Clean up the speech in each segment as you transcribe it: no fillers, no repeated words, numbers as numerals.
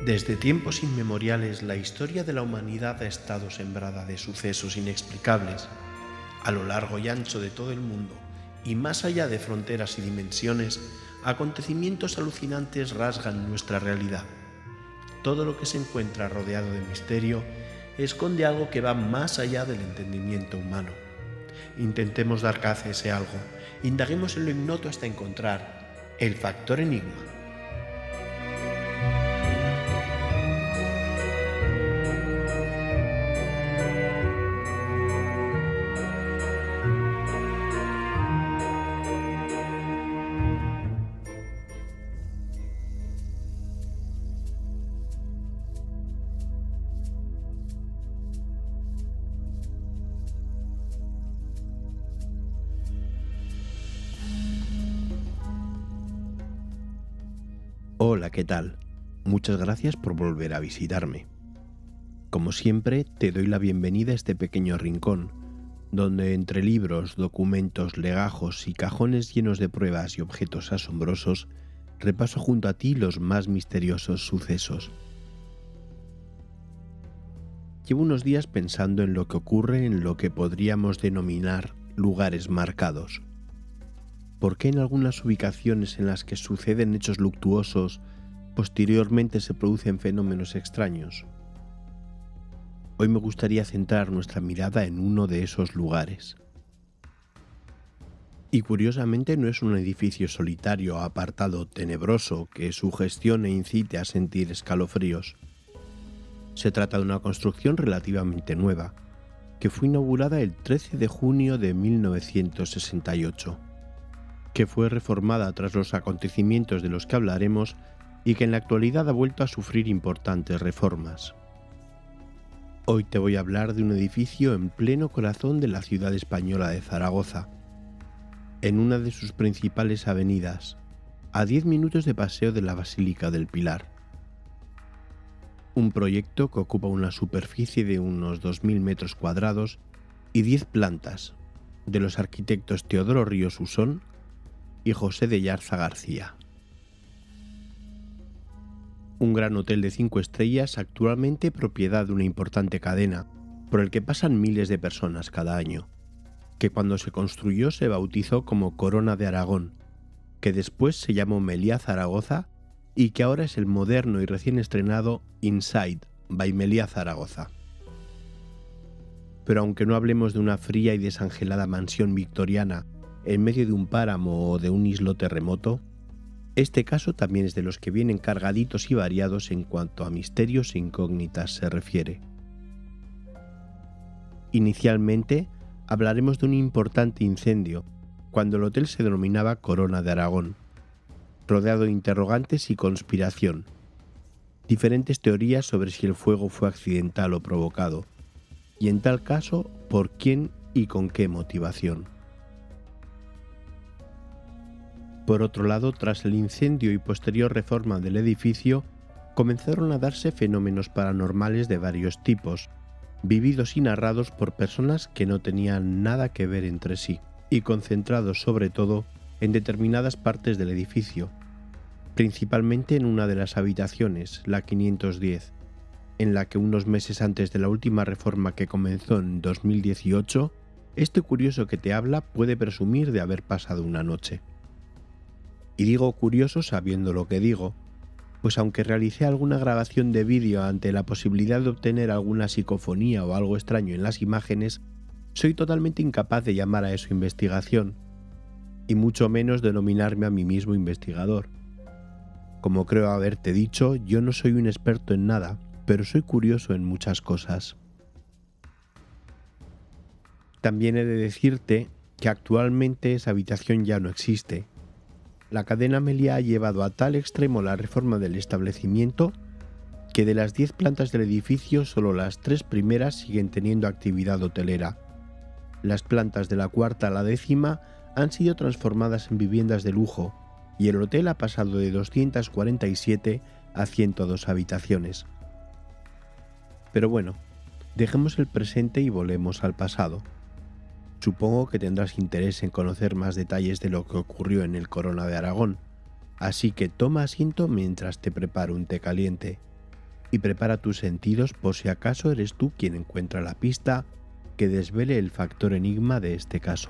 Desde tiempos inmemoriales la historia de la humanidad ha estado sembrada de sucesos inexplicables. A lo largo y ancho de todo el mundo, y más allá de fronteras y dimensiones, acontecimientos alucinantes rasgan nuestra realidad. Todo lo que se encuentra rodeado de misterio esconde algo que va más allá del entendimiento humano. Intentemos dar caza a ese algo, indaguemos en lo ignoto hasta encontrar el factor enigma. Hola, ¿qué tal? Muchas gracias por volver a visitarme. Como siempre, te doy la bienvenida a este pequeño rincón, donde entre libros, documentos, legajos y cajones llenos de pruebas y objetos asombrosos, repaso junto a ti los más misteriosos sucesos. Llevo unos días pensando en lo que ocurre en lo que podríamos denominar lugares marcados. ¿Por qué en algunas ubicaciones en las que suceden hechos luctuosos, posteriormente se producen fenómenos extraños? Hoy me gustaría centrar nuestra mirada en uno de esos lugares. Y curiosamente no es un edificio solitario, apartado, tenebroso, que sugestione e incite a sentir escalofríos. Se trata de una construcción relativamente nueva, que fue inaugurada el 13 de junio de 1968. Que fue reformada tras los acontecimientos de los que hablaremos y que en la actualidad ha vuelto a sufrir importantes reformas. Hoy te voy a hablar de un edificio en pleno corazón de la ciudad española de Zaragoza, en una de sus principales avenidas, a 10 minutos de paseo de la Basílica del Pilar. Un proyecto que ocupa una superficie de unos 2.000 metros cuadrados y 10 plantas, de los arquitectos Teodoro Ríos Usón y José de Yarza García. Un gran hotel de 5 estrellas actualmente propiedad de una importante cadena, por el que pasan miles de personas cada año, que cuando se construyó se bautizó como Corona de Aragón, que después se llamó Meliá Zaragoza y que ahora es el moderno y recién estrenado Inside by Meliá Zaragoza. Pero aunque no hablemos de una fría y desangelada mansión victoriana en medio de un páramo o de un islote remoto, este caso también es de los que vienen cargaditos y variados en cuanto a misterios e incógnitas se refiere. Inicialmente, hablaremos de un importante incendio, cuando el hotel se denominaba Corona de Aragón, rodeado de interrogantes y conspiración, diferentes teorías sobre si el fuego fue accidental o provocado, y en tal caso, por quién y con qué motivación. Por otro lado, tras el incendio y posterior reforma del edificio, comenzaron a darse fenómenos paranormales de varios tipos, vividos y narrados por personas que no tenían nada que ver entre sí, y concentrados sobre todo en determinadas partes del edificio, principalmente en una de las habitaciones, la 510, en la que unos meses antes de la última reforma que comenzó en 2018, este curioso que te habla puede presumir de haber pasado una noche. Y digo curioso sabiendo lo que digo, pues aunque realicé alguna grabación de vídeo ante la posibilidad de obtener alguna psicofonía o algo extraño en las imágenes, soy totalmente incapaz de llamar a eso investigación, y mucho menos denominarme a mí mismo investigador. Como creo haberte dicho, yo no soy un experto en nada, pero soy curioso en muchas cosas. También he de decirte que actualmente esa habitación ya no existe. La cadena Meliá ha llevado a tal extremo la reforma del establecimiento que de las 10 plantas del edificio solo las 3 primeras siguen teniendo actividad hotelera. Las plantas de la 4ª a la 10ª han sido transformadas en viviendas de lujo y el hotel ha pasado de 247 a 102 habitaciones. Pero bueno, dejemos el presente y volvemos al pasado. Supongo que tendrás interés en conocer más detalles de lo que ocurrió en el Corona de Aragón, así que toma asiento mientras te preparo un té caliente. y prepara tus sentidos por si acaso eres tú quien encuentra la pista que desvele el factor enigma de este caso.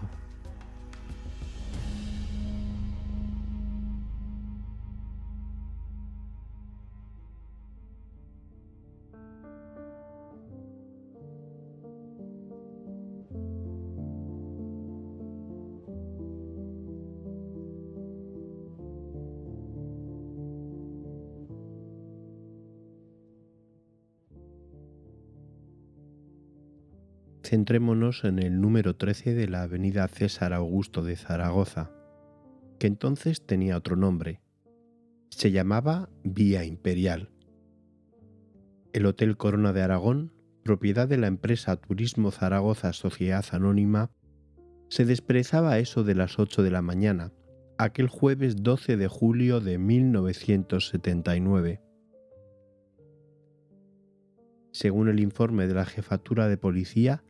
Centrémonos en el número 13 de la avenida César Augusto de Zaragoza, que entonces tenía otro nombre. Se llamaba Vía Imperial. El Hotel Corona de Aragón, propiedad de la empresa Turismo Zaragoza Sociedad Anónima, se desperezaba a eso de las 8 de la mañana, aquel jueves 12 de julio de 1979. Según el informe de la Jefatura de Policía,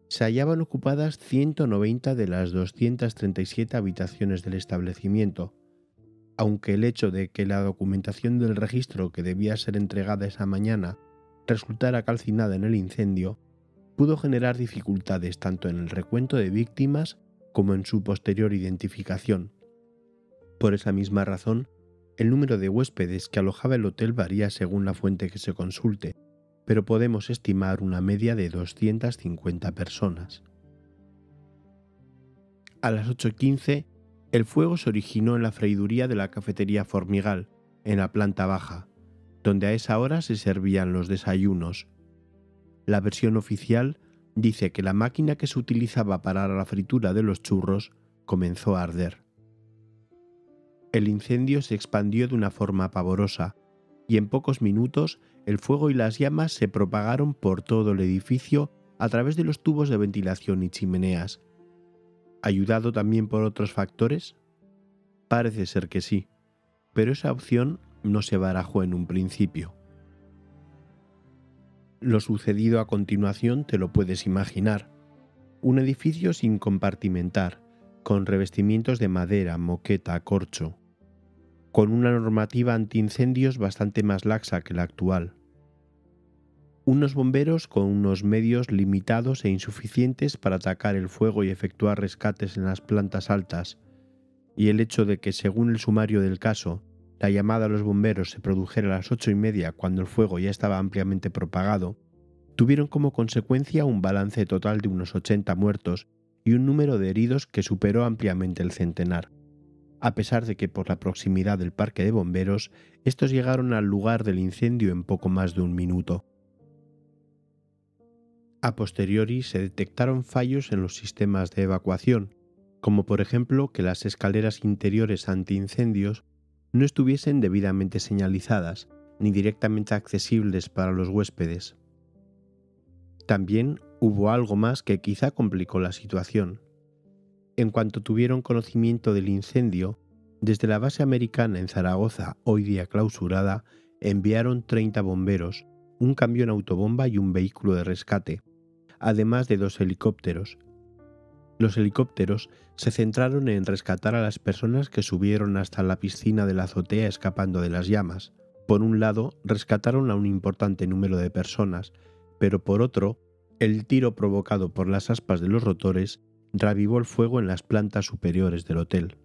se hallaban ocupadas 190 de las 237 habitaciones del establecimiento, aunque el hecho de que la documentación del registro que debía ser entregada esa mañana resultara calcinada en el incendio, pudo generar dificultades tanto en el recuento de víctimas como en su posterior identificación. Por esa misma razón, el número de huéspedes que alojaba el hotel varía según la fuente que se consulte, pero podemos estimar una media de 250 personas. A las 8:15, el fuego se originó en la freiduría de la cafetería Formigal, en la planta baja, donde a esa hora se servían los desayunos. La versión oficial dice que la máquina que se utilizaba para la fritura de los churros comenzó a arder. El incendio se expandió de una forma pavorosa, y en pocos minutos el fuego y las llamas se propagaron por todo el edificio a través de los tubos de ventilación y chimeneas. ¿Ayudado también por otros factores? Parece ser que sí, pero esa opción no se barajó en un principio. Lo sucedido a continuación te lo puedes imaginar. Un edificio sin compartimentar, con revestimientos de madera, moqueta, corcho, con una normativa antiincendios bastante más laxa que la actual. Unos bomberos con unos medios limitados e insuficientes para atacar el fuego y efectuar rescates en las plantas altas, y el hecho de que, según el sumario del caso, la llamada a los bomberos se produjera a las 8:30 cuando el fuego ya estaba ampliamente propagado, tuvieron como consecuencia un balance total de unos 80 muertos y un número de heridos que superó ampliamente el centenar, a pesar de que por la proximidad del parque de bomberos, estos llegaron al lugar del incendio en poco más de un minuto. A posteriori se detectaron fallos en los sistemas de evacuación, como por ejemplo que las escaleras interiores antiincendios no estuviesen debidamente señalizadas ni directamente accesibles para los huéspedes. También hubo algo más que quizá complicó la situación. En cuanto tuvieron conocimiento del incendio, desde la base americana en Zaragoza, hoy día clausurada, enviaron 30 bomberos, un camión autobomba y un vehículo de rescate, además de 2 helicópteros. Los helicópteros se centraron en rescatar a las personas que subieron hasta la piscina de la azotea escapando de las llamas. Por un lado, rescataron a un importante número de personas, pero por otro, el tiro provocado por las aspas de los rotores reavivó el fuego en las plantas superiores del hotel.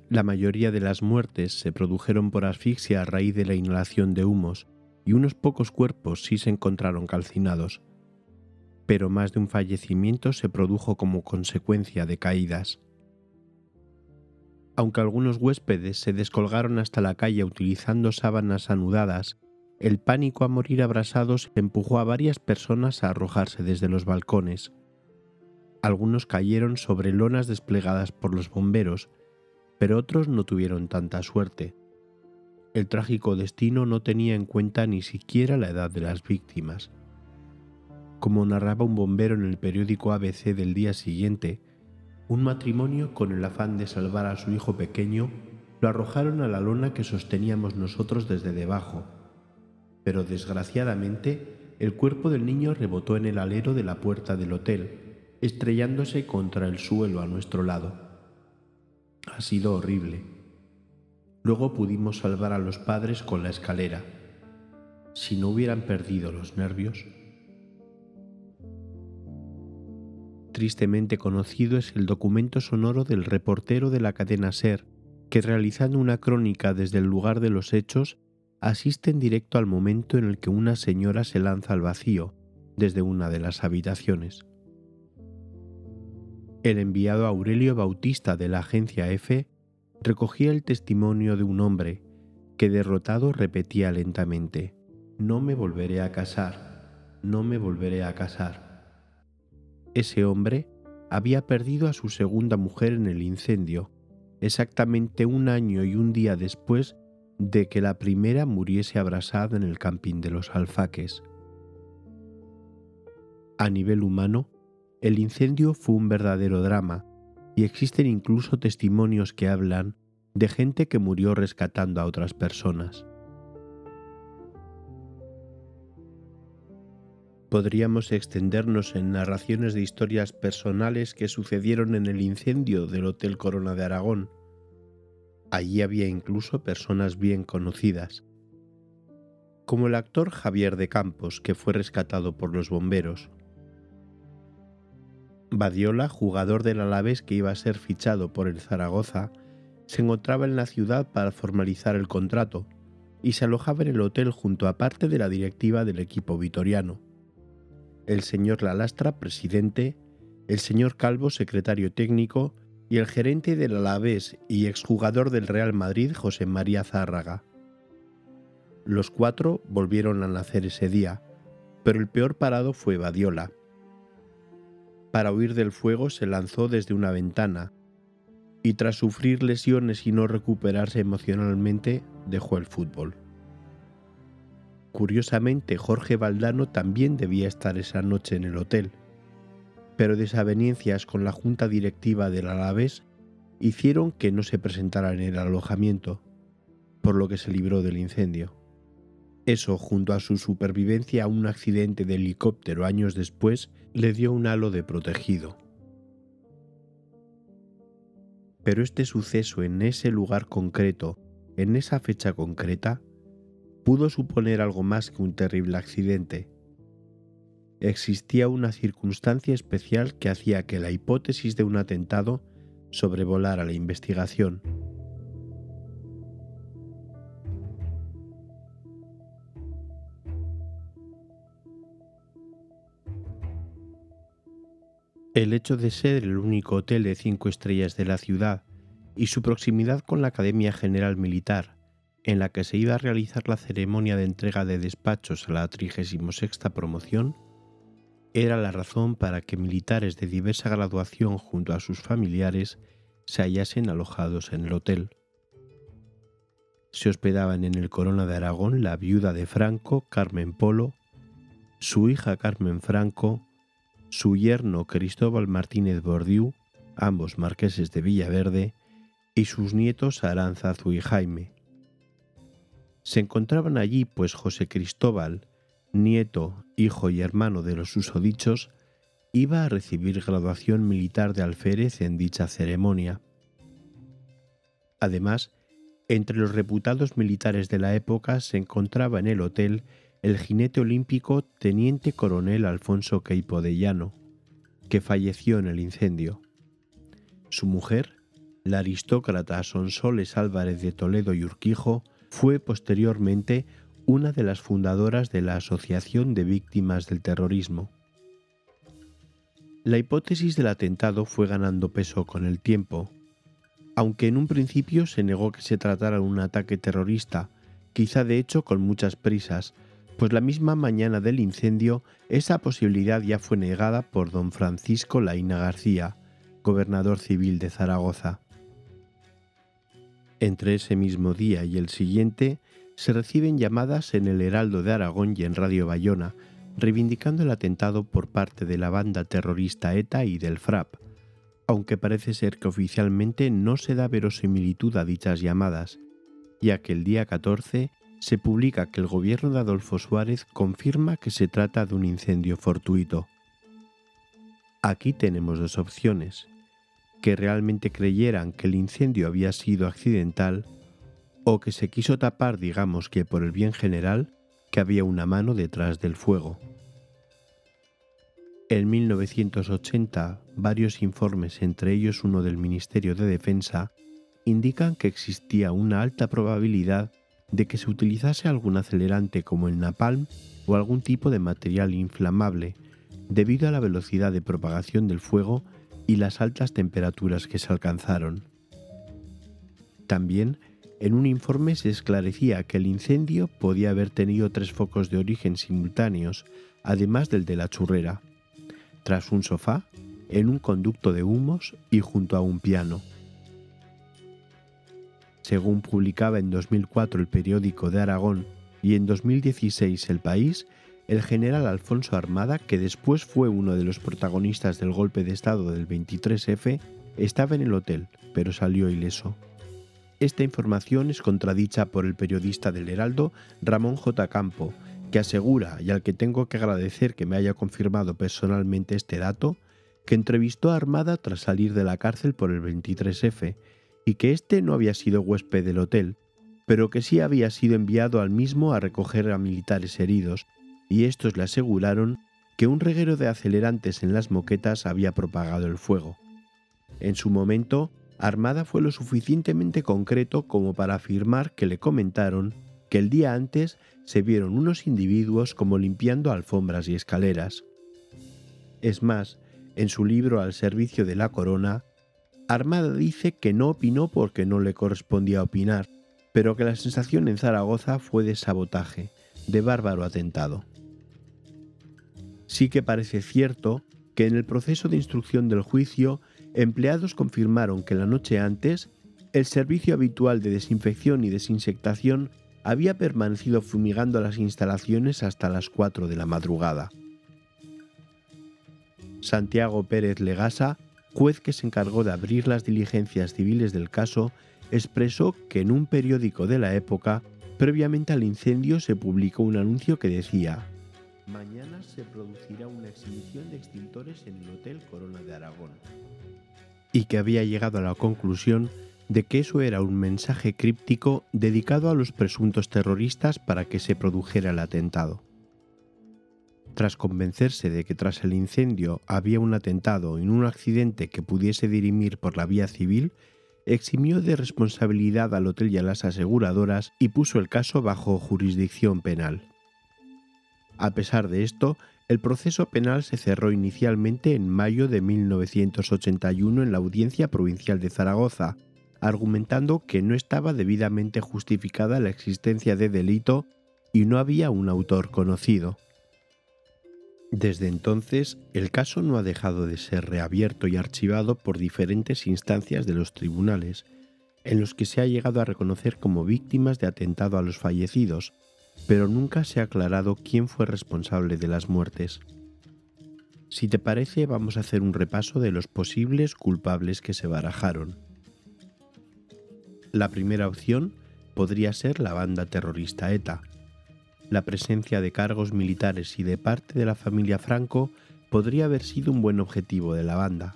La mayoría de las muertes se produjeron por asfixia a raíz de la inhalación de humos, y unos pocos cuerpos sí se encontraron calcinados, pero más de un fallecimiento se produjo como consecuencia de caídas. Aunque algunos huéspedes se descolgaron hasta la calle utilizando sábanas anudadas, el pánico a morir abrasados empujó a varias personas a arrojarse desde los balcones. Algunos cayeron sobre lonas desplegadas por los bomberos, pero otros no tuvieron tanta suerte. El trágico destino no tenía en cuenta ni siquiera la edad de las víctimas. Como narraba un bombero en el periódico ABC del día siguiente, un matrimonio, con el afán de salvar a su hijo pequeño, lo arrojaron a la lona que sosteníamos nosotros desde debajo, pero desgraciadamente el cuerpo del niño rebotó en el alero de la puerta del hotel, estrellándose contra el suelo a nuestro lado. Ha sido horrible. Luego pudimos salvar a los padres con la escalera. Si no hubieran perdido los nervios. Tristemente conocido es el documento sonoro del reportero de la cadena SER, que realizando una crónica desde el lugar de los hechos, asiste en directo al momento en el que una señora se lanza al vacío desde una de las habitaciones. El enviado Aurelio Bautista de la agencia EFE recogía el testimonio de un hombre que derrotado repetía lentamente: «No me volveré a casar, no me volveré a casar». Ese hombre había perdido a su segunda mujer en el incendio, exactamente 1 año y 1 día después de que la primera muriese abrasada en el camping de los Alfaques. A nivel humano, el incendio fue un verdadero drama, y existen incluso testimonios que hablan de gente que murió rescatando a otras personas. Podríamos extendernos en narraciones de historias personales que sucedieron en el incendio del Hotel Corona de Aragón. Allí había incluso personas bien conocidas, como el actor Javier de Campos, que fue rescatado por los bomberos. Badiola, jugador del Alavés que iba a ser fichado por el Zaragoza, se encontraba en la ciudad para formalizar el contrato y se alojaba en el hotel junto a parte de la directiva del equipo vitoriano. El señor Lalastra, presidente, el señor Calvo, secretario técnico, y el gerente del Alavés y exjugador del Real Madrid, José María Zárraga. Los 4 volvieron a nacer ese día, pero el peor parado fue Badiola. Para huir del fuego se lanzó desde una ventana y tras sufrir lesiones y no recuperarse emocionalmente, dejó el fútbol. Curiosamente, Jorge Valdano también debía estar esa noche en el hotel, pero desavenencias con la junta directiva del Alavés hicieron que no se presentara en el alojamiento, por lo que se libró del incendio. Eso, junto a su supervivencia a un accidente de helicóptero años después, le dio un halo de protegido. Pero este suceso en ese lugar concreto, en esa fecha concreta, pudo suponer algo más que un terrible accidente. Existía una circunstancia especial que hacía que la hipótesis de un atentado sobrevolara la investigación. El hecho de ser el único hotel de 5 estrellas de la ciudad y su proximidad con la Academia General Militar, en la que se iba a realizar la ceremonia de entrega de despachos a la 36ª promoción, era la razón para que militares de diversa graduación junto a sus familiares se hallasen alojados en el hotel. Se hospedaban en el Corona de Aragón la viuda de Franco, Carmen Polo, su hija Carmen Franco, su yerno Cristóbal Martínez Bordiú, ambos marqueses de Villaverde, y sus nietos Aránzazu y Jaime. Se encontraban allí pues José Cristóbal, nieto, hijo y hermano de los susodichos, iba a recibir graduación militar de alférez en dicha ceremonia. Además, entre los reputados militares de la época se encontraba en el hotel el jinete olímpico teniente coronel Alfonso Queipo de Llano, que falleció en el incendio. Su mujer, la aristócrata Sonsoles Álvarez de Toledo y Urquijo, fue posteriormente una de las fundadoras de la Asociación de Víctimas del Terrorismo. La hipótesis del atentado fue ganando peso con el tiempo, aunque en un principio se negó que se tratara de un ataque terrorista, quizá de hecho con muchas prisas, pues la misma mañana del incendio esa posibilidad ya fue negada por don Francisco Laína García, gobernador civil de Zaragoza. Entre ese mismo día y el siguiente se reciben llamadas en el Heraldo de Aragón y en Radio Bayona, reivindicando el atentado por parte de la banda terrorista ETA y del FRAP, aunque parece ser que oficialmente no se da verosimilitud a dichas llamadas, ya que el día 14 se publica que el gobierno de Adolfo Suárez confirma que se trata de un incendio fortuito. Aquí tenemos dos opciones: que realmente creyeran que el incendio había sido accidental o que se quiso tapar, digamos que por el bien general, que había una mano detrás del fuego. En 1980, varios informes, entre ellos uno del Ministerio de Defensa, indican que existía una alta probabilidad de que se utilizase algún acelerante como el napalm o algún tipo de material inflamable, debido a la velocidad de propagación del fuego y las altas temperaturas que se alcanzaron. También, en un informe se esclarecía que el incendio podía haber tenido 3 focos de origen simultáneos, además del de la churrera, tras un sofá, en un conducto de humos y junto a un piano. Según publicaba en 2004 el periódico de Aragón y en 2016 El País, el general Alfonso Armada, que después fue uno de los protagonistas del golpe de Estado del 23F, estaba en el hotel, pero salió ileso. Esta información es contradicha por el periodista del Heraldo, Ramón J. Campo, que asegura, y al que tengo que agradecer que me haya confirmado personalmente este dato, que entrevistó a Armada tras salir de la cárcel por el 23F, y que éste no había sido huésped del hotel, pero que sí había sido enviado al mismo a recoger a militares heridos, y estos le aseguraron que un reguero de acelerantes en las moquetas había propagado el fuego. En su momento, Armada fue lo suficientemente concreto como para afirmar que le comentaron que el día antes se vieron unos individuos como limpiando alfombras y escaleras. Es más, en su libro Al servicio de la corona, Armada dice que no opinó porque no le correspondía opinar, pero que la sensación en Zaragoza fue de sabotaje, de bárbaro atentado. Sí que parece cierto que en el proceso de instrucción del juicio, empleados confirmaron que la noche antes, el servicio habitual de desinfección y desinsectación había permanecido fumigando las instalaciones hasta las 4 de la madrugada. Santiago Pérez Legasa, juez que se encargó de abrir las diligencias civiles del caso, expresó que en un periódico de la época, previamente al incendio, se publicó un anuncio que decía: «Mañana se producirá una exhibición de extintores en el Hotel Corona de Aragón», y que había llegado a la conclusión de que eso era un mensaje críptico dedicado a los presuntos terroristas para que se produjera el atentado. Tras convencerse de que tras el incendio había un atentado y un accidente que pudiese dirimir por la vía civil, eximió de responsabilidad al hotel y a las aseguradoras y puso el caso bajo jurisdicción penal. A pesar de esto, el proceso penal se cerró inicialmente en mayo de 1981 en la Audiencia Provincial de Zaragoza, argumentando que no estaba debidamente justificada la existencia de delito y no había un autor conocido. Desde entonces, el caso no ha dejado de ser reabierto y archivado por diferentes instancias de los tribunales, en los que se ha llegado a reconocer como víctimas de atentado a los fallecidos, pero nunca se ha aclarado quién fue responsable de las muertes. Si te parece, vamos a hacer un repaso de los posibles culpables que se barajaron. La primera opción podría ser la banda terrorista ETA. La presencia de cargos militares y de parte de la familia Franco podría haber sido un buen objetivo de la banda,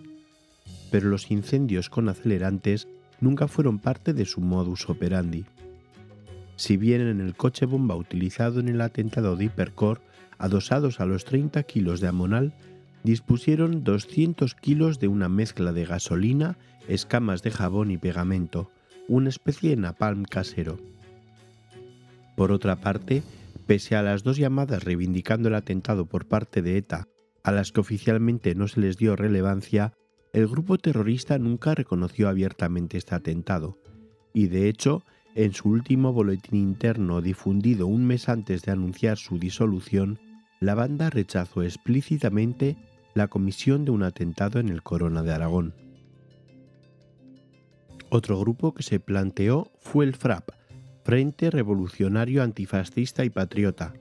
pero los incendios con acelerantes nunca fueron parte de su modus operandi. Si bien en el coche bomba utilizado en el atentado de Hipercor, adosados a los 30 kilos de amonal, dispusieron 200 kilos de una mezcla de gasolina, escamas de jabón y pegamento, una especie de napalm casero. Por otra parte, pese a las 2 llamadas reivindicando el atentado por parte de ETA, a las que oficialmente no se les dio relevancia, el grupo terrorista nunca reconoció abiertamente este atentado, y de hecho, en su último boletín interno difundido un mes antes de anunciar su disolución, la banda rechazó explícitamente la comisión de un atentado en el Corona de Aragón. Otro grupo que se planteó fue el FRAP, Frente Revolucionario Antifascista y Patriota.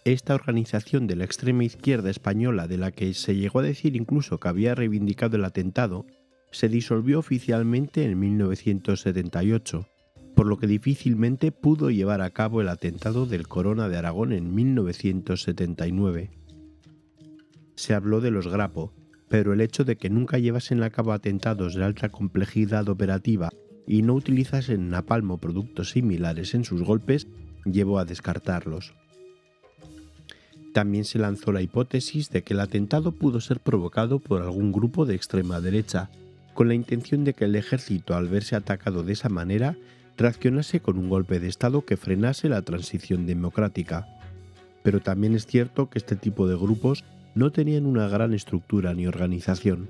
Esta organización de la extrema izquierda española, de la que se llegó a decir incluso que había reivindicado el atentado, se disolvió oficialmente en 1978, por lo que difícilmente pudo llevar a cabo el atentado del Corona de Aragón en 1979. Se habló de los Grapo, pero el hecho de que nunca llevasen a cabo atentados de alta complejidad operativa y no utilizasen napalm o productos similares en sus golpes, llevó a descartarlos. También se lanzó la hipótesis de que el atentado pudo ser provocado por algún grupo de extrema derecha, con la intención de que el ejército, al verse atacado de esa manera, reaccionase con un golpe de Estado que frenase la transición democrática. Pero también es cierto que este tipo de grupos no tenían una gran estructura ni organización.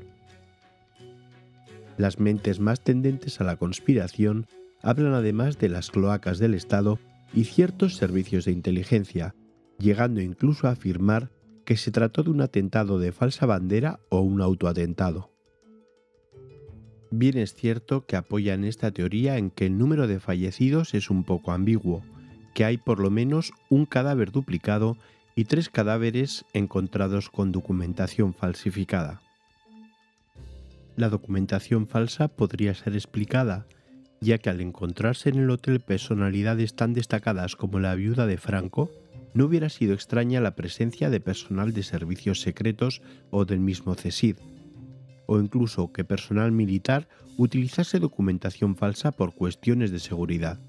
Las mentes más tendentes a la conspiración hablan además de las cloacas del Estado y ciertos servicios de inteligencia, llegando incluso a afirmar que se trató de un atentado de falsa bandera o un autoatentado. Bien es cierto que apoyan esta teoría en que el número de fallecidos es un poco ambiguo, que hay por lo menos un cadáver duplicado y 3 cadáveres encontrados con documentación falsificada. La documentación falsa podría ser explicada, ya que al encontrarse en el hotel personalidades tan destacadas como la viuda de Franco, no hubiera sido extraña la presencia de personal de servicios secretos o del mismo CSID, o incluso que personal militar utilizase documentación falsa por cuestiones de seguridad.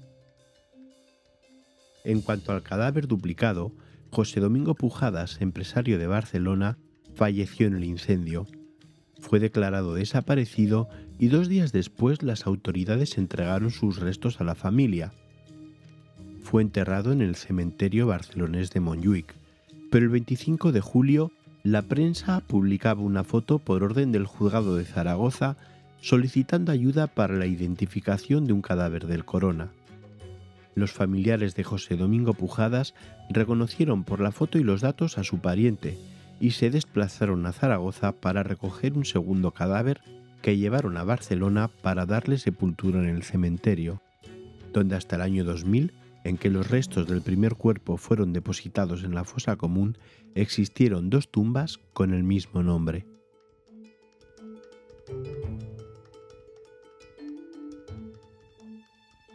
En cuanto al cadáver duplicado, José Domingo Pujadas, empresario de Barcelona, falleció en el incendio. Fue declarado desaparecido y 2 días después las autoridades entregaron sus restos a la familia. Fue enterrado en el cementerio barcelonés de Montjuïc, pero el 25 de julio la prensa publicaba una foto por orden del juzgado de Zaragoza solicitando ayuda para la identificación de un cadáver del Corona. Los familiares de José Domingo Pujadas reconocieron por la foto y los datos a su pariente y se desplazaron a Zaragoza para recoger un segundo cadáver que llevaron a Barcelona para darle sepultura en el cementerio, donde hasta el año 2000, en que los restos del primer cuerpo fueron depositados en la fosa común, existieron 2 tumbas con el mismo nombre.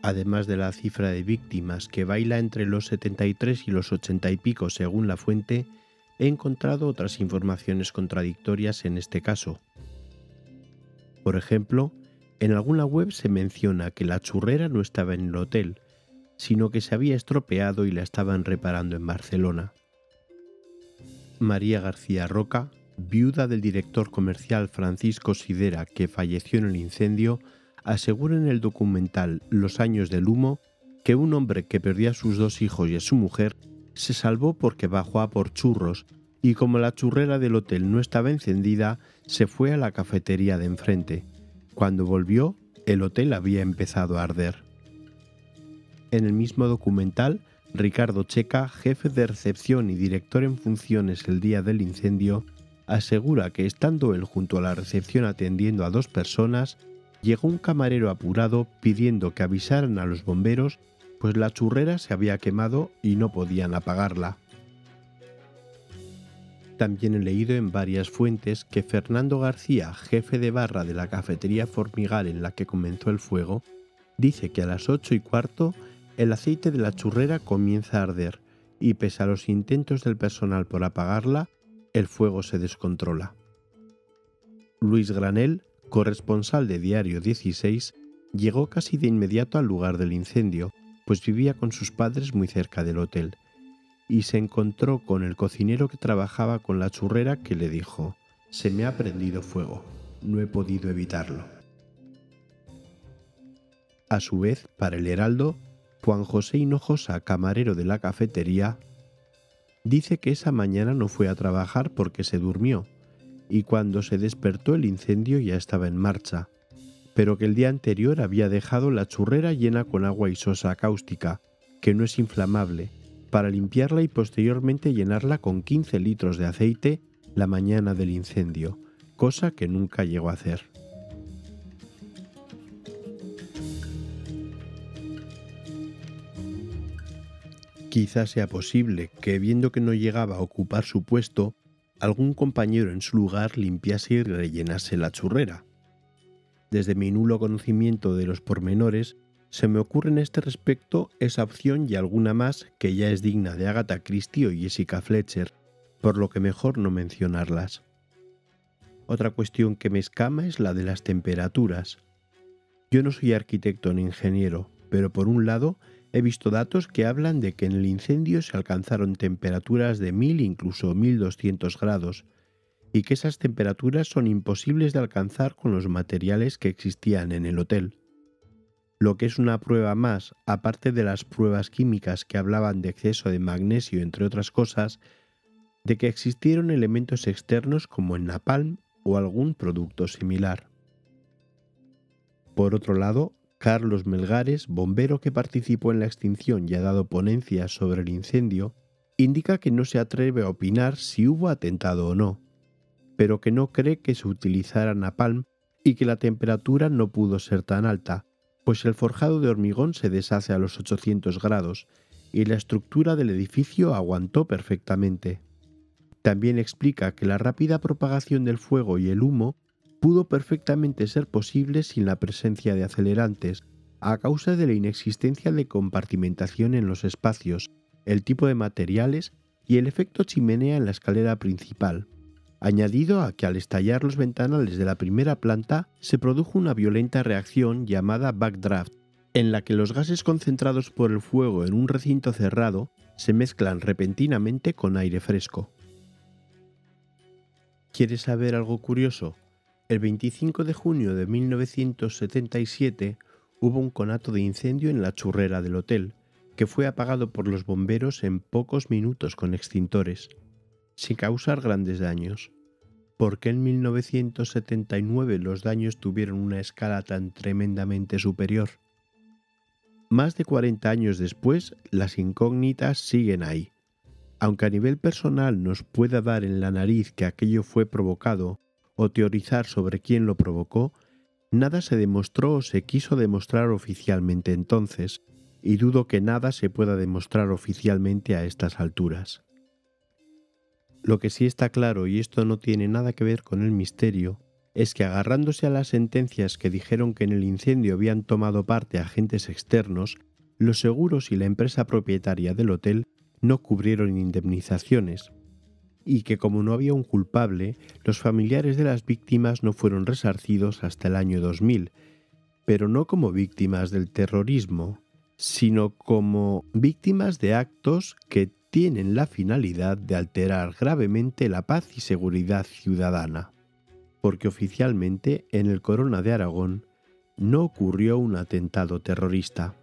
Además de la cifra de víctimas que baila entre los 73 y los 80 y pico según la fuente, he encontrado otras informaciones contradictorias en este caso. Por ejemplo, en alguna web se menciona que la churrera no estaba en el hotel, sino que se había estropeado y la estaban reparando en Barcelona. María García Roca, viuda del director comercial Francisco Sidera, que falleció en el incendio, asegura en el documental Los años del humo que un hombre que perdió a sus 2 hijos y a su mujer se salvó porque bajó a por churros y como la churrera del hotel no estaba encendida, se fue a la cafetería de enfrente. Cuando volvió, el hotel había empezado a arder. En el mismo documental, Ricardo Checa, jefe de recepción y director en funciones el día del incendio, asegura que estando él junto a la recepción atendiendo a 2 personas, llegó un camarero apurado pidiendo que avisaran a los bomberos, pues la churrera se había quemado y no podían apagarla. También he leído en varias fuentes que Fernando García, jefe de barra de la cafetería Formigal en la que comenzó el fuego, dice que a las 8:15 el aceite de la churrera comienza a arder y pese a los intentos del personal por apagarla, el fuego se descontrola. Luis Granel, corresponsal de Diario 16, llegó casi de inmediato al lugar del incendio, pues vivía con sus padres muy cerca del hotel, y se encontró con el cocinero que trabajaba con la churrera que le dijo: «Se me ha prendido fuego, no he podido evitarlo». A su vez, para el Heraldo, Juan José Hinojosa, camarero de la cafetería, dice que esa mañana no fue a trabajar porque se durmió, y cuando se despertó el incendio ya estaba en marcha, pero que el día anterior había dejado la churrera llena con agua y sosa cáustica, que no es inflamable, para limpiarla y posteriormente llenarla con 15 litros de aceite la mañana del incendio, cosa que nunca llegó a hacer. Quizás sea posible que, viendo que no llegaba a ocupar su puesto, algún compañero en su lugar limpiase y rellenase la churrera. Desde mi nulo conocimiento de los pormenores, se me ocurre en este respecto esa opción y alguna más que ya es digna de Agatha Christie o Jessica Fletcher, por lo que mejor no mencionarlas. Otra cuestión que me escama es la de las temperaturas. Yo no soy arquitecto ni ingeniero, pero por un lado he visto datos que hablan de que en el incendio se alcanzaron temperaturas de 1000 incluso 1200 grados, y que esas temperaturas son imposibles de alcanzar con los materiales que existían en el hotel. Lo que es una prueba más, aparte de las pruebas químicas que hablaban de exceso de magnesio entre otras cosas, de que existieron elementos externos como el napalm o algún producto similar. Por otro lado, Carlos Melgares, bombero que participó en la extinción y ha dado ponencias sobre el incendio, indica que no se atreve a opinar si hubo atentado o no, pero que no cree que se utilizara napalm y que la temperatura no pudo ser tan alta, pues el forjado de hormigón se deshace a los 800 grados y la estructura del edificio aguantó perfectamente. También explica que la rápida propagación del fuego y el humo pudo perfectamente ser posible sin la presencia de acelerantes, a causa de la inexistencia de compartimentación en los espacios, el tipo de materiales y el efecto chimenea en la escalera principal, añadido a que al estallar los ventanales de la primera planta se produjo una violenta reacción llamada backdraft, en la que los gases concentrados por el fuego en un recinto cerrado se mezclan repentinamente con aire fresco. ¿Quieres saber algo curioso? El 25 de junio de 1977 hubo un conato de incendio en la churrera del hotel, que fue apagado por los bomberos en pocos minutos con extintores, sin causar grandes daños. ¿Por qué en 1979 los daños tuvieron una escala tan tremendamente superior? Más de 40 años después, las incógnitas siguen ahí. Aunque a nivel personal nos pueda dar en la nariz que aquello fue provocado o teorizar sobre quién lo provocó, nada se demostró o se quiso demostrar oficialmente entonces, y dudo que nada se pueda demostrar oficialmente a estas alturas. Lo que sí está claro, y esto no tiene nada que ver con el misterio, es que agarrándose a las sentencias que dijeron que en el incendio habían tomado parte agentes externos, los seguros y la empresa propietaria del hotel no cubrieron indemnizaciones, y que como no había un culpable, los familiares de las víctimas no fueron resarcidos hasta el año 2000, pero no como víctimas del terrorismo, sino como víctimas de actos que tienen la finalidad de alterar gravemente la paz y seguridad ciudadana, porque oficialmente en el Corona de Aragón no ocurrió un atentado terrorista.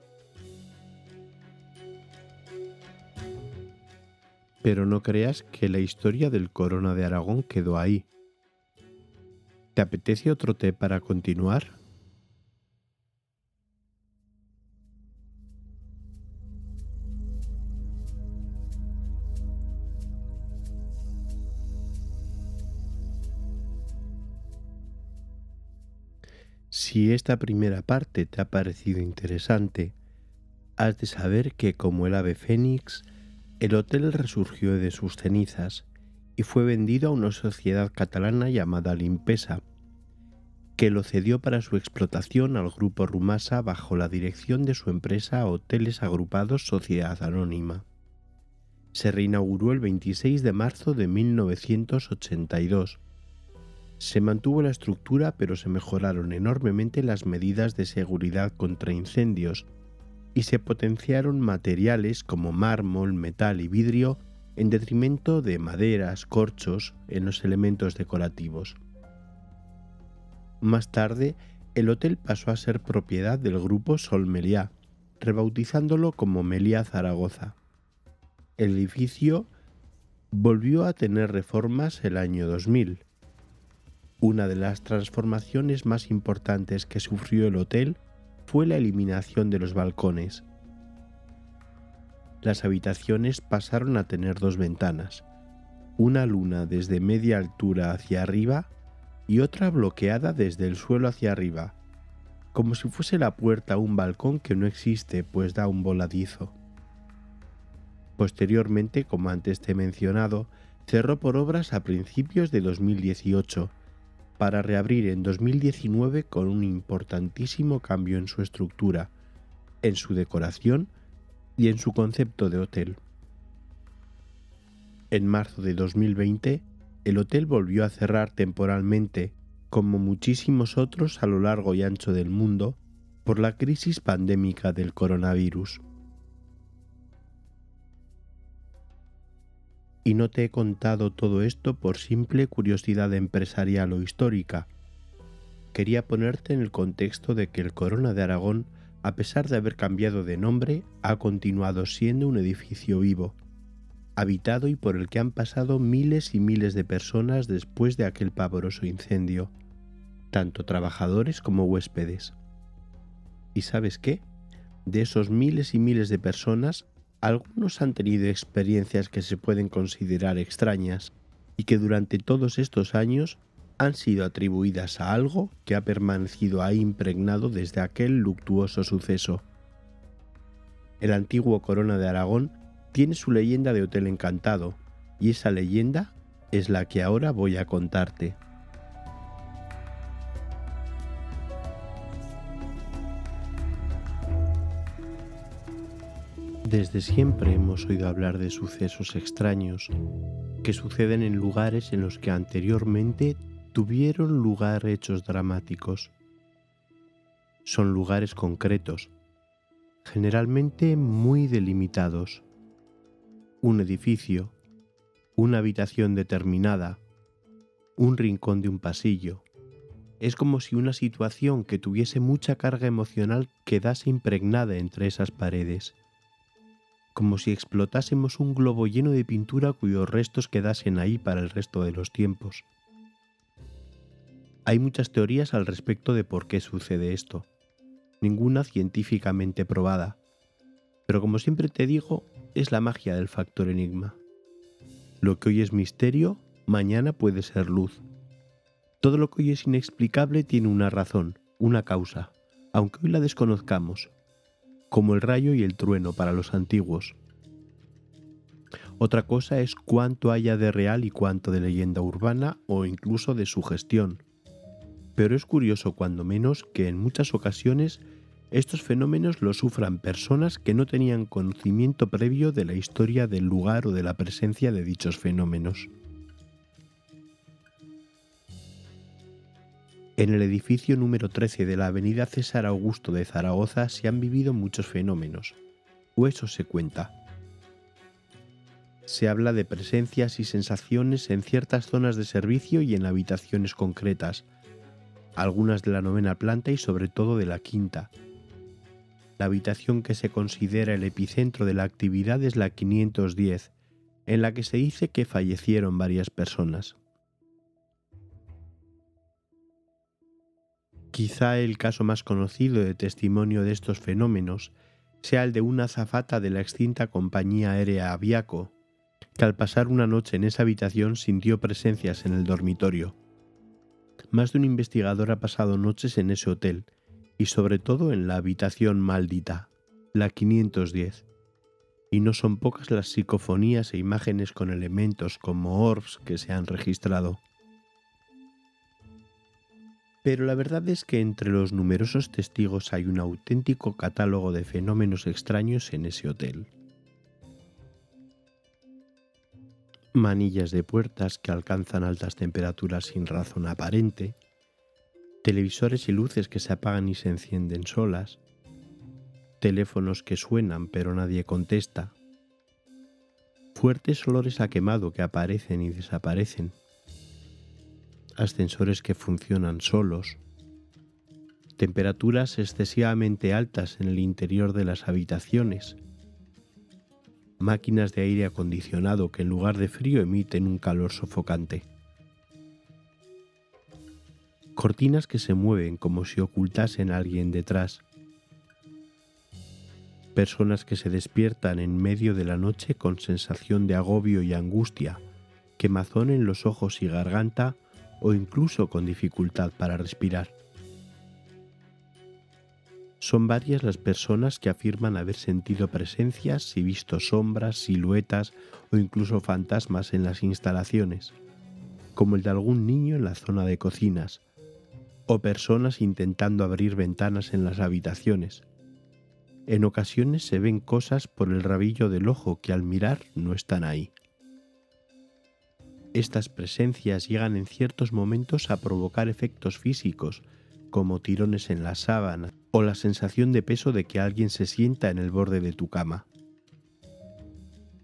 Pero no creas que la historia del Corona de Aragón quedó ahí. ¿Te apetece otro té para continuar? Si esta primera parte te ha parecido interesante, has de saber que, como el ave fénix, el hotel resurgió de sus cenizas y fue vendido a una sociedad catalana llamada Limpesa, que lo cedió para su explotación al grupo Rumasa bajo la dirección de su empresa Hoteles Agrupados Sociedad Anónima. Se reinauguró el 26 de marzo de 1982. Se mantuvo la estructura, pero se mejoraron enormemente las medidas de seguridad contra incendios y se potenciaron materiales como mármol, metal y vidrio en detrimento de maderas, corchos en los elementos decorativos. Más tarde, el hotel pasó a ser propiedad del grupo Sol Meliá, rebautizándolo como Meliá Zaragoza. El edificio volvió a tener reformas el año 2000. Una de las transformaciones más importantes que sufrió el hotel fue la eliminación de los balcones. Las habitaciones pasaron a tener dos ventanas, una luna desde media altura hacia arriba y otra bloqueada desde el suelo hacia arriba, como si fuese la puerta a un balcón que no existe, pues da un voladizo. Posteriormente, como antes te he mencionado, cerró por obras a principios de 2018, para reabrir en 2019 con un importantísimo cambio en su estructura, en su decoración y en su concepto de hotel. En marzo de 2020, el hotel volvió a cerrar temporalmente, como muchísimos otros a lo largo y ancho del mundo, por la crisis pandémica del coronavirus. Y no te he contado todo esto por simple curiosidad empresarial o histórica. Quería ponerte en el contexto de que el Corona de Aragón, a pesar de haber cambiado de nombre, ha continuado siendo un edificio vivo, habitado y por el que han pasado miles y miles de personas después de aquel pavoroso incendio, tanto trabajadores como huéspedes. ¿Y sabes qué? De esos miles y miles de personas, algunos han tenido experiencias que se pueden considerar extrañas y que durante todos estos años han sido atribuidas a algo que ha permanecido ahí impregnado desde aquel luctuoso suceso. El antiguo Corona de Aragón tiene su leyenda de hotel encantado, y esa leyenda es la que ahora voy a contarte. Desde siempre hemos oído hablar de sucesos extraños que suceden en lugares en los que anteriormente tuvieron lugar hechos dramáticos. Son lugares concretos, generalmente muy delimitados. Un edificio, una habitación determinada, un rincón de un pasillo. Es como si una situación que tuviese mucha carga emocional quedase impregnada entre esas paredes. Como si explotásemos un globo lleno de pintura cuyos restos quedasen ahí para el resto de los tiempos. Hay muchas teorías al respecto de por qué sucede esto, ninguna científicamente probada, pero como siempre te digo, es la magia del factor enigma. Lo que hoy es misterio, mañana puede ser luz. Todo lo que hoy es inexplicable tiene una razón, una causa, aunque hoy la desconozcamos, como el rayo y el trueno para los antiguos. Otra cosa es cuánto haya de real y cuánto de leyenda urbana o incluso de sugestión. Pero es curioso cuando menos que en muchas ocasiones estos fenómenos los sufran personas que no tenían conocimiento previo de la historia del lugar o de la presencia de dichos fenómenos. En el edificio número 13 de la avenida César Augusto de Zaragoza se han vivido muchos fenómenos, o eso se cuenta. Se habla de presencias y sensaciones en ciertas zonas de servicio y en habitaciones concretas, algunas de la 9ª planta y sobre todo de la 5ª. La habitación que se considera el epicentro de la actividad es la 510, en la que se dice que fallecieron varias personas. Quizá el caso más conocido de testimonio de estos fenómenos sea el de una azafata de la extinta compañía aérea Aviaco, que al pasar una noche en esa habitación sintió presencias en el dormitorio. Más de un investigador ha pasado noches en ese hotel, y sobre todo en la habitación maldita, la 510. Y no son pocas las psicofonías e imágenes con elementos como orbs que se han registrado. Pero la verdad es que entre los numerosos testigos hay un auténtico catálogo de fenómenos extraños en ese hotel. Manillas de puertas que alcanzan altas temperaturas sin razón aparente, televisores y luces que se apagan y se encienden solas, teléfonos que suenan pero nadie contesta, fuertes olores a quemado que aparecen y desaparecen, ascensores que funcionan solos, temperaturas excesivamente altas en el interior de las habitaciones, máquinas de aire acondicionado que en lugar de frío emiten un calor sofocante, cortinas que se mueven como si ocultasen a alguien detrás, personas que se despiertan en medio de la noche con sensación de agobio y angustia, quemazón en los ojos y garganta o incluso con dificultad para respirar. Son varias las personas que afirman haber sentido presencias y visto sombras, siluetas o incluso fantasmas en las instalaciones, como el de algún niño en la zona de cocinas, o personas intentando abrir ventanas en las habitaciones. En ocasiones se ven cosas por el rabillo del ojo que al mirar no están ahí. Estas presencias llegan en ciertos momentos a provocar efectos físicos, como tirones en la sábana o la sensación de peso de que alguien se sienta en el borde de tu cama.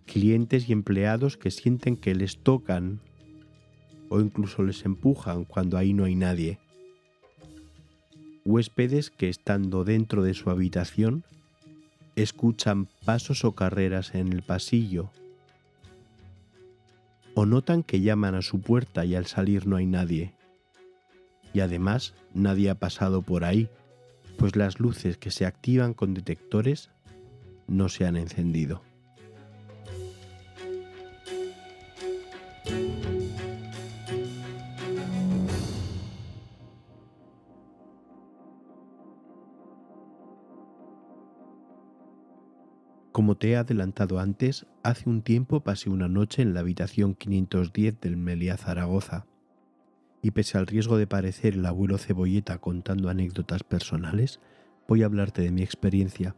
Clientes y empleados que sienten que les tocan o incluso les empujan cuando ahí no hay nadie. Huéspedes que, estando dentro de su habitación, escuchan pasos o carreras en el pasillo o notan que llaman a su puerta y al salir no hay nadie. Y además nadie ha pasado por ahí, pues las luces que se activan con detectores no se han encendido. Como te he adelantado antes, hace un tiempo pasé una noche en la habitación 510 del Meliá Zaragoza, y pese al riesgo de parecer el abuelo Cebolleta contando anécdotas personales, voy a hablarte de mi experiencia.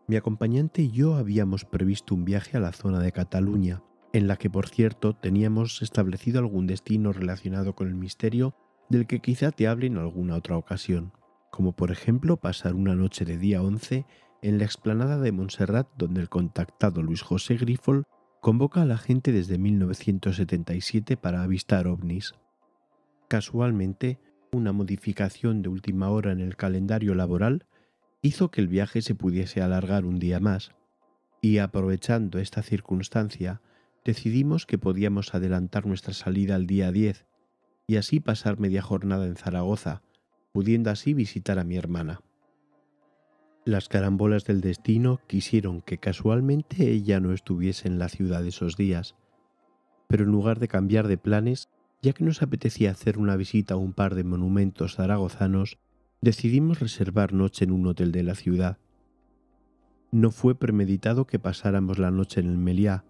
Mi acompañante y yo habíamos previsto un viaje a la zona de Cataluña, en la que, por cierto, teníamos establecido algún destino relacionado con el misterio del que quizá te hable en alguna otra ocasión, como por ejemplo pasar una noche de día 11 en la explanada de Montserrat, donde el contactado Luis José Grifol convoca a la gente desde 1977 para avistar ovnis. Casualmente, una modificación de última hora en el calendario laboral hizo que el viaje se pudiese alargar un día más, y aprovechando esta circunstancia, decidimos que podíamos adelantar nuestra salida al día 10 y así pasar media jornada en Zaragoza, pudiendo así visitar a mi hermana. Las carambolas del destino quisieron que casualmente ella no estuviese en la ciudad esos días, pero en lugar de cambiar de planes, ya que nos apetecía hacer una visita a un par de monumentos zaragozanos, decidimos reservar noche en un hotel de la ciudad. No fue premeditado que pasáramos la noche en el Meliá,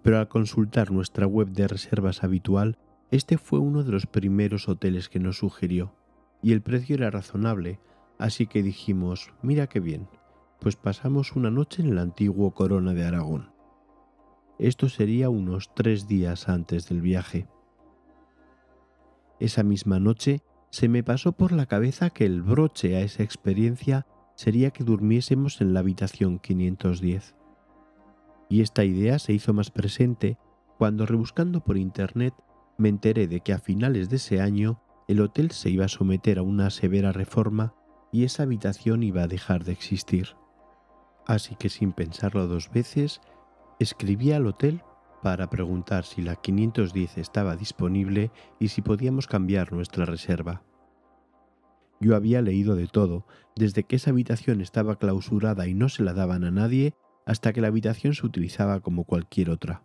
pero al consultar nuestra web de reservas habitual, este fue uno de los primeros hoteles que nos sugirió, y el precio era razonable, así que dijimos, mira qué bien, pues pasamos una noche en el antiguo Corona de Aragón. Esto sería unos 3 días antes del viaje. Esa misma noche se me pasó por la cabeza que el broche a esa experiencia sería que durmiésemos en la habitación 510. Y esta idea se hizo más presente cuando, rebuscando por internet, me enteré de que a finales de ese año el hotel se iba a someter a una severa reforma y esa habitación iba a dejar de existir. Así que, sin pensarlo 2 veces, escribí al hotel para preguntar si la 510 estaba disponible y si podíamos cambiar nuestra reserva. Yo había leído de todo, desde que esa habitación estaba clausurada y no se la daban a nadie, hasta que la habitación se utilizaba como cualquier otra.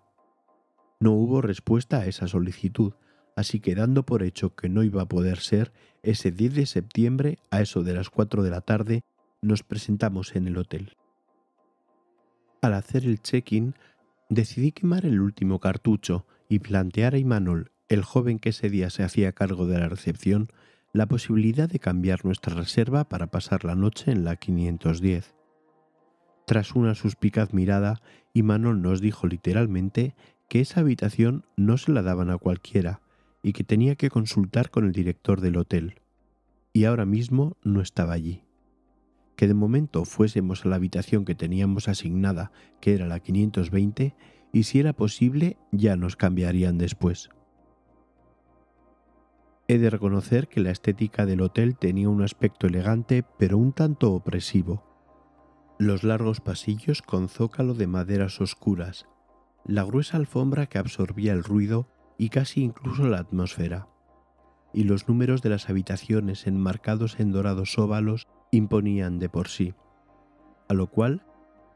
No hubo respuesta a esa solicitud, así que, dando por hecho que no iba a poder ser, ese 10 de septiembre, a eso de las 4 de la tarde, nos presentamos en el hotel. Al hacer el check-in, decidí quemar el último cartucho y plantear a Imanol, el joven que ese día se hacía cargo de la recepción, la posibilidad de cambiar nuestra reserva para pasar la noche en la 510. Tras una suspicaz mirada, Imanol nos dijo literalmente que esa habitación no se la daban a cualquiera y que tenía que consultar con el director del hotel, y ahora mismo no estaba allí. Que de momento fuésemos a la habitación que teníamos asignada, que era la 520, y si era posible ya nos cambiarían después. He de reconocer que la estética del hotel tenía un aspecto elegante pero un tanto opresivo. Los largos pasillos con zócalo de maderas oscuras, la gruesa alfombra que absorbía el ruido y casi incluso la atmósfera, y los números de las habitaciones enmarcados en dorados óvalos imponían de por sí, a lo cual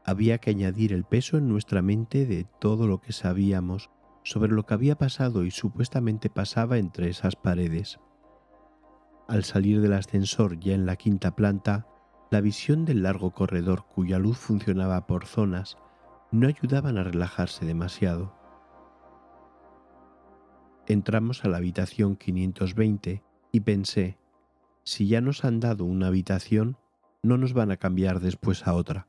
había que añadir el peso en nuestra mente de todo lo que sabíamos sobre lo que había pasado y supuestamente pasaba entre esas paredes. Al salir del ascensor ya en la 5ª planta, la visión del largo corredor cuya luz funcionaba por zonas no ayudaban a relajarse demasiado. Entramos a la habitación 520 y pensé, si ya nos han dado una habitación, no nos van a cambiar después a otra.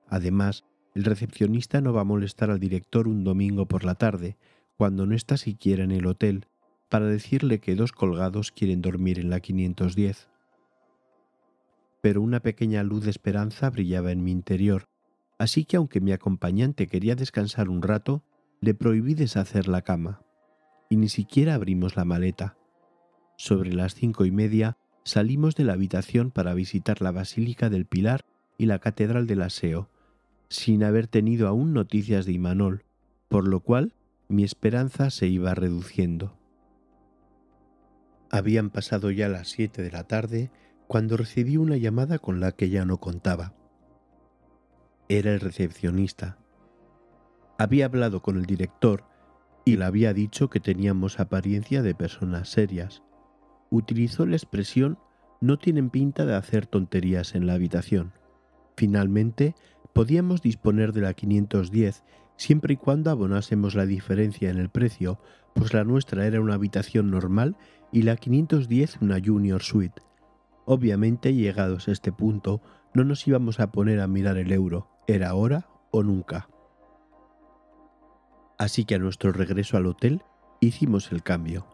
Además, el recepcionista no va a molestar al director un domingo por la tarde, cuando no está siquiera en el hotel, para decirle que 2 colgados quieren dormir en la 510. Pero una pequeña luz de esperanza brillaba en mi interior, así que aunque mi acompañante quería descansar un rato, le prohibí deshacer la cama, y ni siquiera abrimos la maleta. Sobre las 5:30 salimos de la habitación para visitar la Basílica del Pilar y la Catedral del Aseo, sin haber tenido aún noticias de Imanol, por lo cual mi esperanza se iba reduciendo. Habían pasado ya las 7 de la tarde cuando recibí una llamada con la que ya no contaba. Era el recepcionista. Había hablado con el director y le había dicho que teníamos apariencia de personas serias. Utilizó la expresión «no tienen pinta de hacer tonterías en la habitación». Finalmente, podíamos disponer de la 510 siempre y cuando abonásemos la diferencia en el precio, pues la nuestra era una habitación normal y la 510 una Junior Suite. Obviamente, llegados a este punto, no nos íbamos a poner a mirar el euro, era ahora o nunca. Así que a nuestro regreso al hotel hicimos el cambio.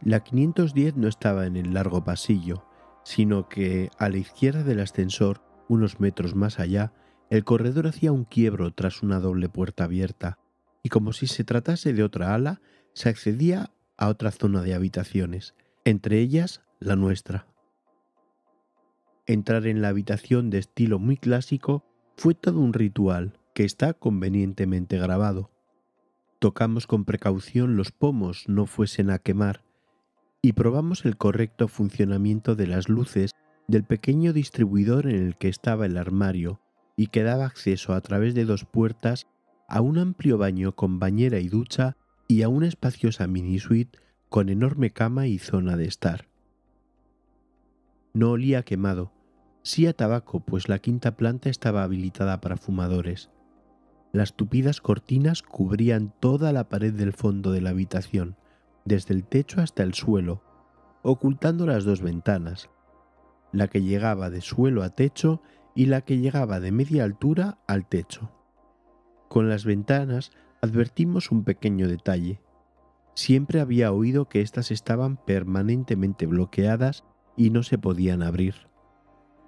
La 510 no estaba en el largo pasillo, sino que a la izquierda del ascensor, unos metros más allá, el corredor hacía un quiebro tras una doble puerta abierta, y como si se tratase de otra ala, se accedía a otra zona de habitaciones, entre ellas la nuestra. Entrar en la habitación de estilo muy clásico fue todo un ritual que está convenientemente grabado. Tocamos con precaución los pomos no fuesen a quemar y probamos el correcto funcionamiento de las luces del pequeño distribuidor en el que estaba el armario y que daba acceso a través de 2 puertas a un amplio baño con bañera y ducha y a una espaciosa mini suite con enorme cama y zona de estar. No olía a quemado, sí a tabaco, pues la 5ª planta estaba habilitada para fumadores. Las tupidas cortinas cubrían toda la pared del fondo de la habitación, desde el techo hasta el suelo, ocultando las 2 ventanas, la que llegaba de suelo a techo y la que llegaba de media altura al techo. Con las ventanas advertimos un pequeño detalle. Siempre había oído que éstas estaban permanentemente bloqueadas y no se podían abrir.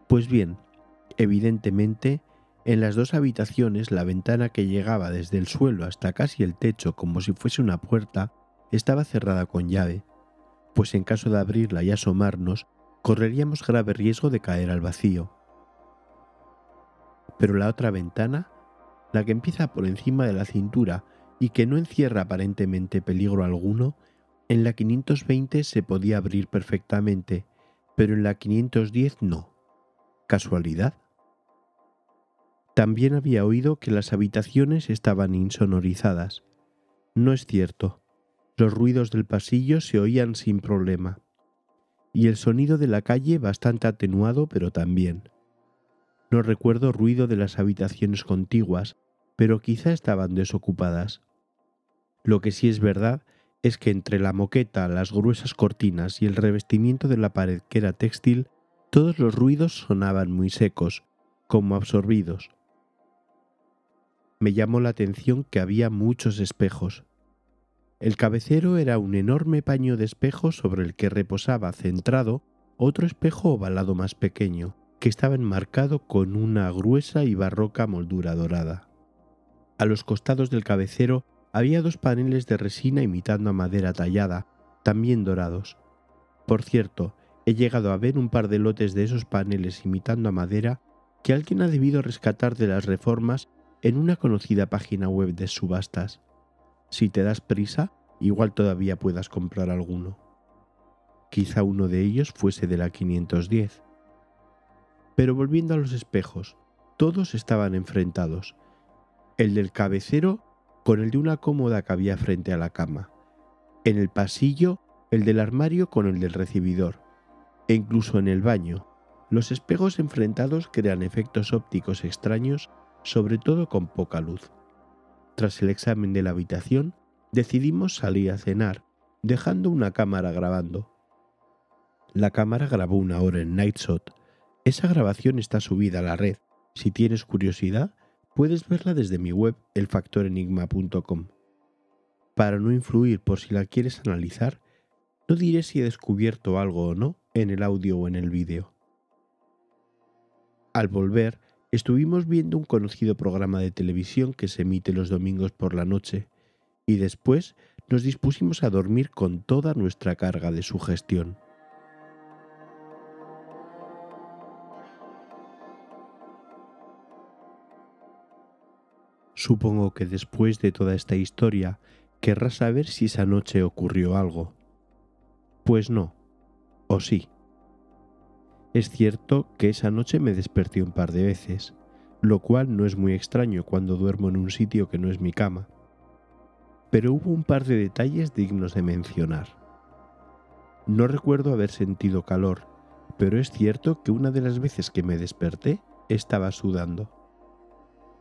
Pues bien, evidentemente, en las 2 habitaciones la ventana que llegaba desde el suelo hasta casi el techo como si fuese una puerta estaba cerrada con llave, pues en caso de abrirla y asomarnos, correríamos grave riesgo de caer al vacío. Pero la otra ventana, la que empieza por encima de la cintura y que no encierra aparentemente peligro alguno, en la 520 se podía abrir perfectamente, pero en la 510 no. ¿Casualidad? También había oído que las habitaciones estaban insonorizadas. No es cierto. Los ruidos del pasillo se oían sin problema, y el sonido de la calle bastante atenuado, pero también. No recuerdo ruido de las habitaciones contiguas, pero quizá estaban desocupadas. Lo que sí es verdad es que entre la moqueta, las gruesas cortinas y el revestimiento de la pared que era textil, todos los ruidos sonaban muy secos, como absorbidos. Me llamó la atención que había muchos espejos. El cabecero era un enorme paño de espejo sobre el que reposaba centrado otro espejo ovalado más pequeño, que estaba enmarcado con una gruesa y barroca moldura dorada. A los costados del cabecero había 2 paneles de resina imitando a madera tallada, también dorados. Por cierto, he llegado a ver un par de lotes de esos paneles imitando a madera que alguien ha debido rescatar de las reformas en una conocida página web de subastas. Si te das prisa, igual todavía puedas comprar alguno. Quizá uno de ellos fuese de la 510. Pero volviendo a los espejos, todos estaban enfrentados. El del cabecero con el de una cómoda que había frente a la cama. En el pasillo, el del armario con el del recibidor. E incluso en el baño. Los espejos enfrentados crean efectos ópticos extraños, sobre todo con poca luz. Tras el examen de la habitación, decidimos salir a cenar, dejando una cámara grabando. La cámara grabó 1 hora en Nightshot. Esa grabación está subida a la red. Si tienes curiosidad, puedes verla desde mi web elfactorenigma.com. Para no influir por si la quieres analizar, no diré si he descubierto algo o no en el audio o en el vídeo. Al volver, estuvimos viendo un conocido programa de televisión que se emite los domingos por la noche, y después nos dispusimos a dormir con toda nuestra carga de sugestión. Supongo que después de toda esta historia querrás saber si esa noche ocurrió algo. Pues no, o sí. Es cierto que esa noche me desperté un par de veces, lo cual no es muy extraño cuando duermo en un sitio que no es mi cama. Pero hubo un par de detalles dignos de mencionar. No recuerdo haber sentido calor, pero es cierto que una de las veces que me desperté estaba sudando.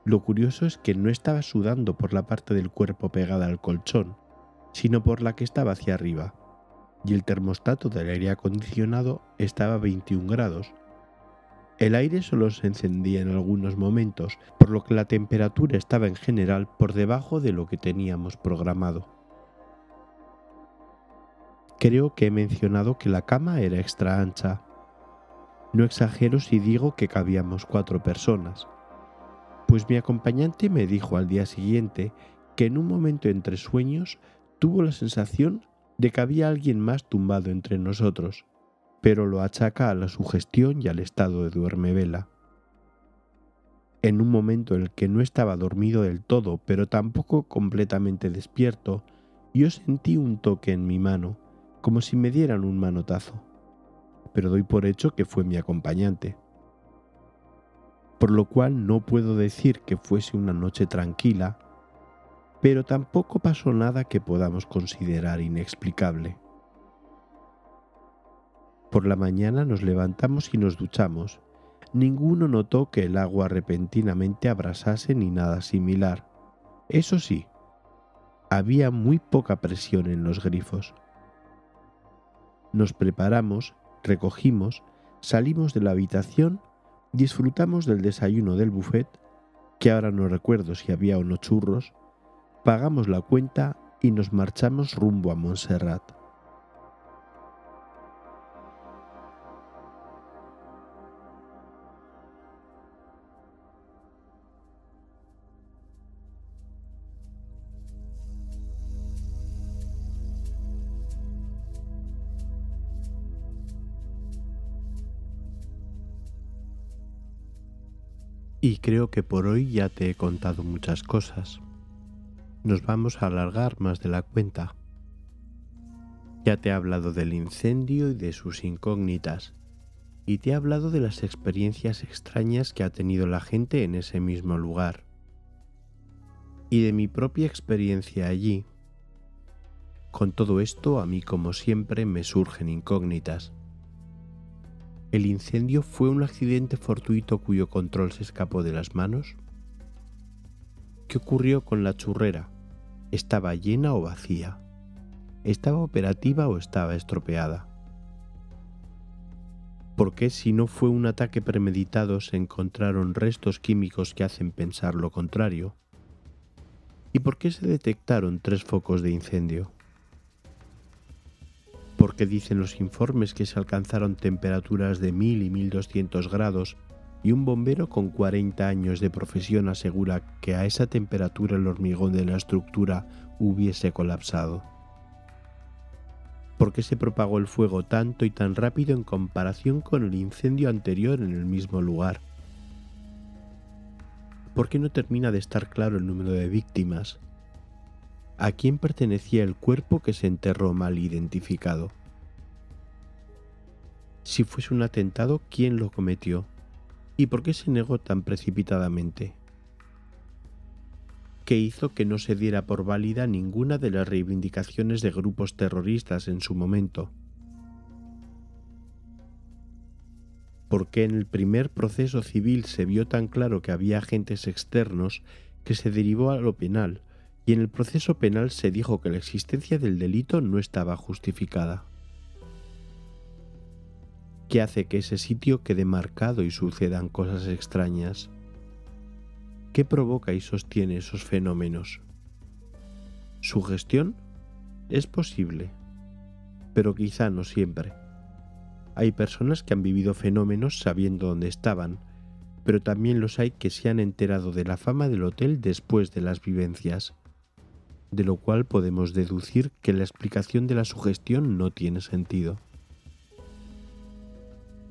Lo curioso es que no estaba sudando por la parte del cuerpo pegada al colchón, sino por la que estaba hacia arriba, y el termostato del aire acondicionado estaba a 21 grados. El aire solo se encendía en algunos momentos, por lo que la temperatura estaba en general por debajo de lo que teníamos programado. Creo que he mencionado que la cama era extra ancha. No exagero si digo que cabíamos 4 personas. Pues mi acompañante me dijo al día siguiente que en un momento entre sueños tuvo la sensación de que había alguien más tumbado entre nosotros, pero lo achaca a la sugestión y al estado de duermevela. En un momento en el que no estaba dormido del todo, pero tampoco completamente despierto, yo sentí un toque en mi mano, como si me dieran un manotazo, pero doy por hecho que fue mi acompañante. Por lo cual no puedo decir que fuese una noche tranquila, pero tampoco pasó nada que podamos considerar inexplicable. Por la mañana nos levantamos y nos duchamos. Ninguno notó que el agua repentinamente abrasase ni nada similar. Eso sí, había muy poca presión en los grifos. Nos preparamos, recogimos, salimos de la habitación, disfrutamos del desayuno del buffet, que ahora no recuerdo si había o no churros, pagamos la cuenta y nos marchamos rumbo a Montserrat. Y creo que por hoy ya te he contado muchas cosas. Nos vamos a alargar más de la cuenta. Ya te he hablado del incendio y de sus incógnitas, y te he hablado de las experiencias extrañas que ha tenido la gente en ese mismo lugar, y de mi propia experiencia allí. Con todo esto, a mí como siempre me surgen incógnitas. ¿El incendio fue un accidente fortuito cuyo control se escapó de las manos? ¿Qué ocurrió con la churrera? ¿Estaba llena o vacía? ¿Estaba operativa o estaba estropeada? ¿Por qué, si no fue un ataque premeditado, se encontraron restos químicos que hacen pensar lo contrario? ¿Y por qué se detectaron 3 focos de incendio? ¿Por qué dicen los informes que se alcanzaron temperaturas de 1000 y 1200 grados y un bombero con 40 años de profesión asegura que a esa temperatura el hormigón de la estructura hubiese colapsado? ¿Por qué se propagó el fuego tanto y tan rápido en comparación con el incendio anterior en el mismo lugar? ¿Por qué no termina de estar claro el número de víctimas? ¿A quién pertenecía el cuerpo que se enterró mal identificado? Si fuese un atentado, ¿quién lo cometió? ¿Y por qué se negó tan precipitadamente? ¿Qué hizo que no se diera por válida ninguna de las reivindicaciones de grupos terroristas en su momento? ¿Por qué en el primer proceso civil se vio tan claro que había agentes externos que se derivó a lo penal, y en el proceso penal se dijo que la existencia del delito no estaba justificada? ¿Qué hace que ese sitio quede marcado y sucedan cosas extrañas? ¿Qué provoca y sostiene esos fenómenos? ¿Sugestión? Es posible, pero quizá no siempre. Hay personas que han vivido fenómenos sabiendo dónde estaban, pero también los hay que se han enterado de la fama del hotel después de las vivencias, de lo cual podemos deducir que la explicación de la sugestión no tiene sentido.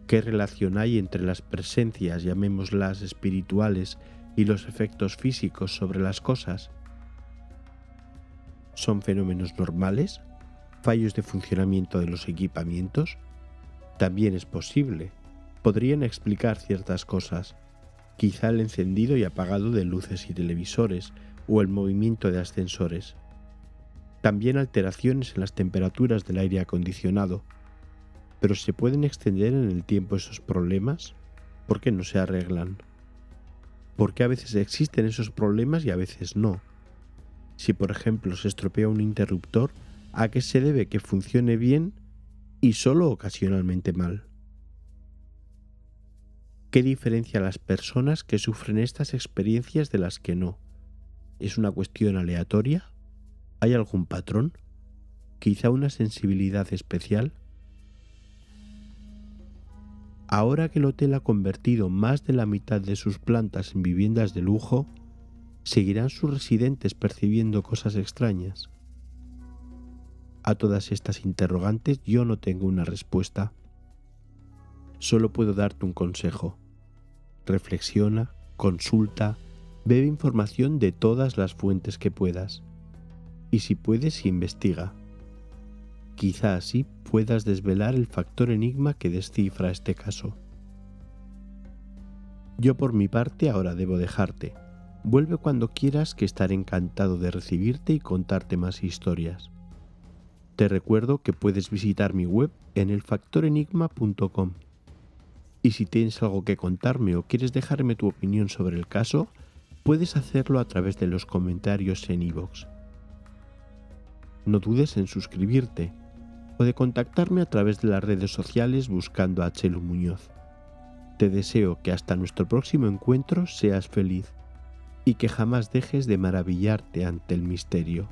¿Qué relación hay entre las presencias, llamémoslas espirituales, y los efectos físicos sobre las cosas? ¿Son fenómenos normales? ¿Fallos de funcionamiento de los equipamientos? También es posible. Podrían explicar ciertas cosas, quizá el encendido y apagado de luces y televisores o el movimiento de ascensores. También alteraciones en las temperaturas del aire acondicionado. ¿Pero se pueden extender en el tiempo esos problemas? ¿Por qué no se arreglan? ¿Por qué a veces existen esos problemas y a veces no? Si por ejemplo se estropea un interruptor, ¿a qué se debe que funcione bien y solo ocasionalmente mal? ¿Qué diferencia a las personas que sufren estas experiencias de las que no? ¿Es una cuestión aleatoria? ¿Hay algún patrón? ¿Quizá una sensibilidad especial? Ahora que el hotel ha convertido más de la mitad de sus plantas en viviendas de lujo, ¿seguirán sus residentes percibiendo cosas extrañas? A todas estas interrogantes yo no tengo una respuesta. Solo puedo darte un consejo. Reflexiona, consulta, bebe información de todas las fuentes que puedas. Y si puedes, investiga. Quizá así puedas desvelar el factor enigma que descifra este caso. Yo por mi parte ahora debo dejarte. Vuelve cuando quieras, que estaré encantado de recibirte y contarte más historias. Te recuerdo que puedes visitar mi web en elfactorenigma.com. Y si tienes algo que contarme o quieres dejarme tu opinión sobre el caso, puedes hacerlo a través de los comentarios en iVoox. No dudes en suscribirte o de contactarme a través de las redes sociales buscando a Chelo Muñoz. Te deseo que hasta nuestro próximo encuentro seas feliz y que jamás dejes de maravillarte ante el misterio.